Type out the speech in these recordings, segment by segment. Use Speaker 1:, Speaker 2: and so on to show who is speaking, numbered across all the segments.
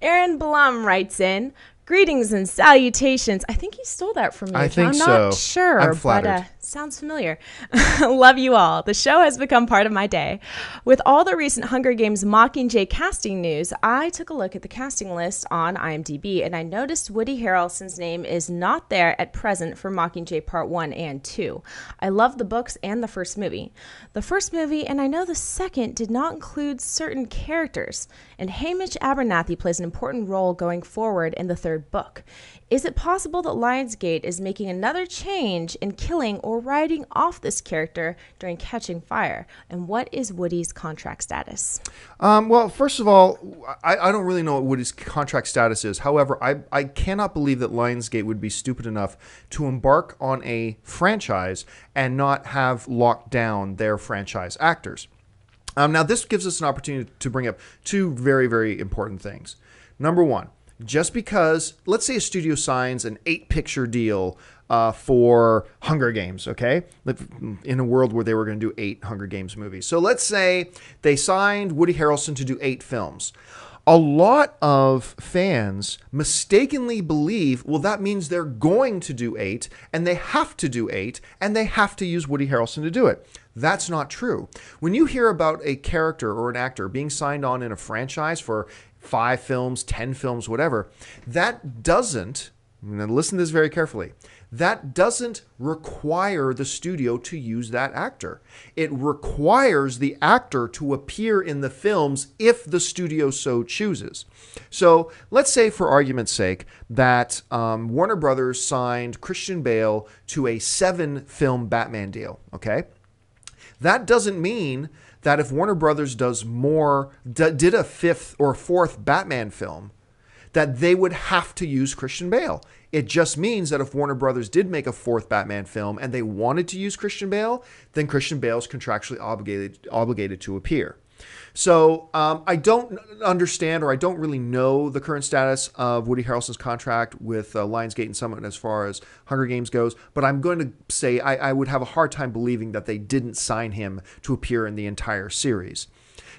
Speaker 1: Aaron Blum writes in, greetings and salutations. I think he stole that from me.
Speaker 2: I think
Speaker 1: I'm
Speaker 2: so.
Speaker 1: not sure.
Speaker 2: I'm flattered.
Speaker 1: But, sounds familiar. Love you all. The show has become part of my day. With all the recent Hunger Games Mockingjay casting news, I took a look at the casting list on IMDb, and I noticed Woody Harrelson's name is not there at present for Mockingjay Part 1 and 2. I love the books and the first movie. The first movie, and I know the second, did not include certain characters, and Haymitch Abernathy plays an important role going forward in the third book. Is it possible that Lionsgate is making another change in killing or writing off this character during Catching Fire? And what is Woody's contract status?
Speaker 2: Well, first of all, I don't really know what Woody's contract status is. However, I cannot believe that Lionsgate would be stupid enough to embark on a franchise and not have locked down their franchise actors. Now, this gives us an opportunity to bring up two very, very important things. Number one, just because, let's say a studio signs an 8-picture deal for Hunger Games, okay? In a world where they were going to do 8 Hunger Games movies. So let's say they signed Woody Harrelson to do 8 films. A lot of fans mistakenly believe, well, that means they're going to do 8, and they have to do 8, and they have to use Woody Harrelson to do it. That's not true. When you hear about a character or an actor being signed on in a franchise for 5 films, 10 films, whatever, that doesn't, and listen to this very carefully, that doesn't require the studio to use that actor. It requires the actor to appear in the films if the studio so chooses. So let's say, for argument's sake, that Warner Brothers signed Christian Bale to a 7-film Batman deal, okay? That doesn't mean that if Warner Brothers did a 5th or 4th Batman film, that they would have to use Christian Bale. It just means that if Warner Brothers did make a 4th Batman film and they wanted to use Christian Bale, then Christian Bale is contractually obligated to appear. So I don't understand, or I don't really know the current status of Woody Harrelson's contract with Lionsgate and Summit as far as Hunger Games goes, but I'm going to say I would have a hard time believing that they didn't sign him to appear in the entire series.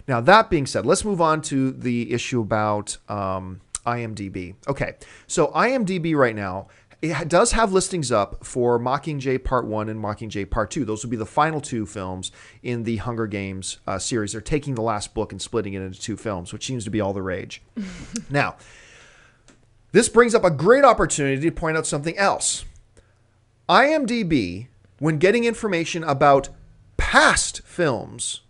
Speaker 2: Now, that being said, let's move on to the issue about IMDb. Okay, so IMDb right now, it does have listings up for Mockingjay Part 1 and Mockingjay Part 2. Those will be the final 2 films in the Hunger Games series. They're taking the last book and splitting it into 2 films, which seems to be all the rage. Now, this brings up a great opportunity to point out something else. IMDb, when getting information about past films,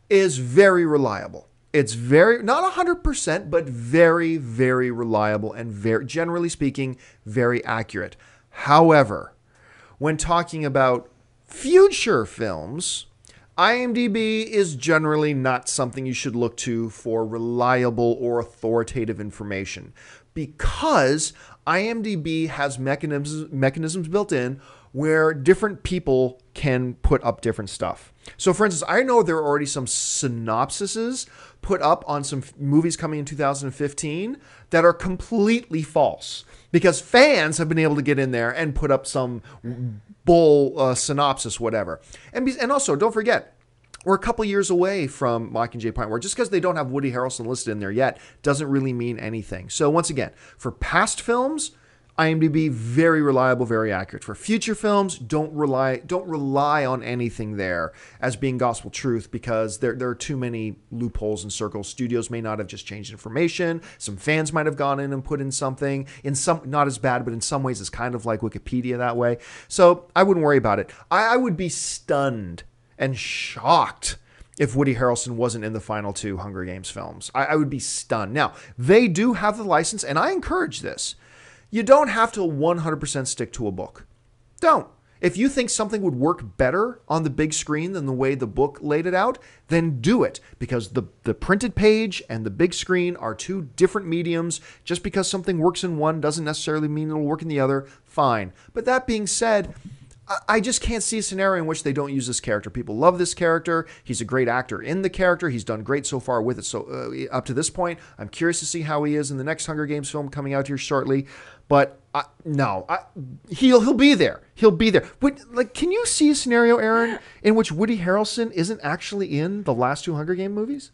Speaker 2: is very reliable. It's very, not 100%, but very, very reliable and very, generally speaking, very accurate. However, when talking about future films, IMDb is generally not something you should look to for reliable or authoritative information, because IMDb has mechanisms built in where different people can put up different stuff. So, for instance, I know there are already some synopsises put up on some movies coming in 2015 that are completely false, because fans have been able to get in there and put up some bull synopsis, whatever. And also, don't forget, we're a couple years away from Mockingjay Part 1. Just because they don't have Woody Harrelson listed in there yet doesn't really mean anything. So once again, for past films, IMDb, very reliable, very accurate. For future films, don't rely on anything there as being gospel truth, because there are too many loopholes and circles. Studios may not have just changed information. Some fans might have gone in and put in something. In some, not as bad, but in some ways it's kind of like Wikipedia that way. So I wouldn't worry about it. I would be stunned and shocked if Woody Harrelson wasn't in the final 2 Hunger Games films. I would be stunned. Now, they do have the license, and I encourage this. You don't have to 100% stick to a book. Don't. If you think something would work better on the big screen than the way the book laid it out, then do it. Because the printed page and the big screen are 2 different mediums. Just because something works in one doesn't necessarily mean it'll work in the other. Fine. But that being said, I just can't see a scenario in which they don't use this character. People love this character. He's a great actor in the character. He's done great so far with it. So up to this point, I'm curious to see how he is in the next Hunger Games film coming out here shortly. But no, he'll be there. He'll be there. But can you see a scenario, Aaron, in which Woody Harrelson isn't actually in the last 2 Hunger Game movies?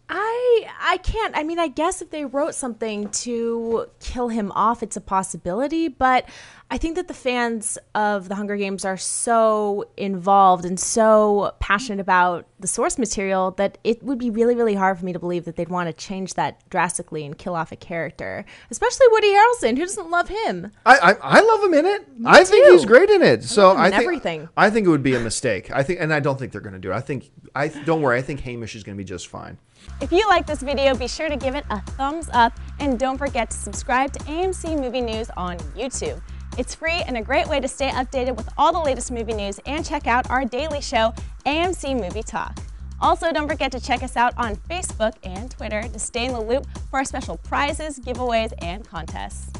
Speaker 1: I can't. I mean, I guess if they wrote something to kill him off, it's a possibility. But I think that the fans of the Hunger Games are so involved and so passionate about the source material that it would be really, really hard for me to believe that they'd want to change that drastically and kill off a character, especially Woody Harrelson. Who doesn't love him?
Speaker 2: I love him in it. I think he's great in it. So I think it would be a mistake. And I don't think they're going to do it. Don't worry. I think Haymitch is going to be just fine.
Speaker 3: If you like this video, be sure to give it a thumbs up and don't forget to subscribe to AMC Movie News on YouTube. It's free and a great way to stay updated with all the latest movie news and check out our daily show, AMC Movie Talk. Also, don't forget to check us out on Facebook and Twitter to stay in the loop for our special prizes, giveaways, and contests.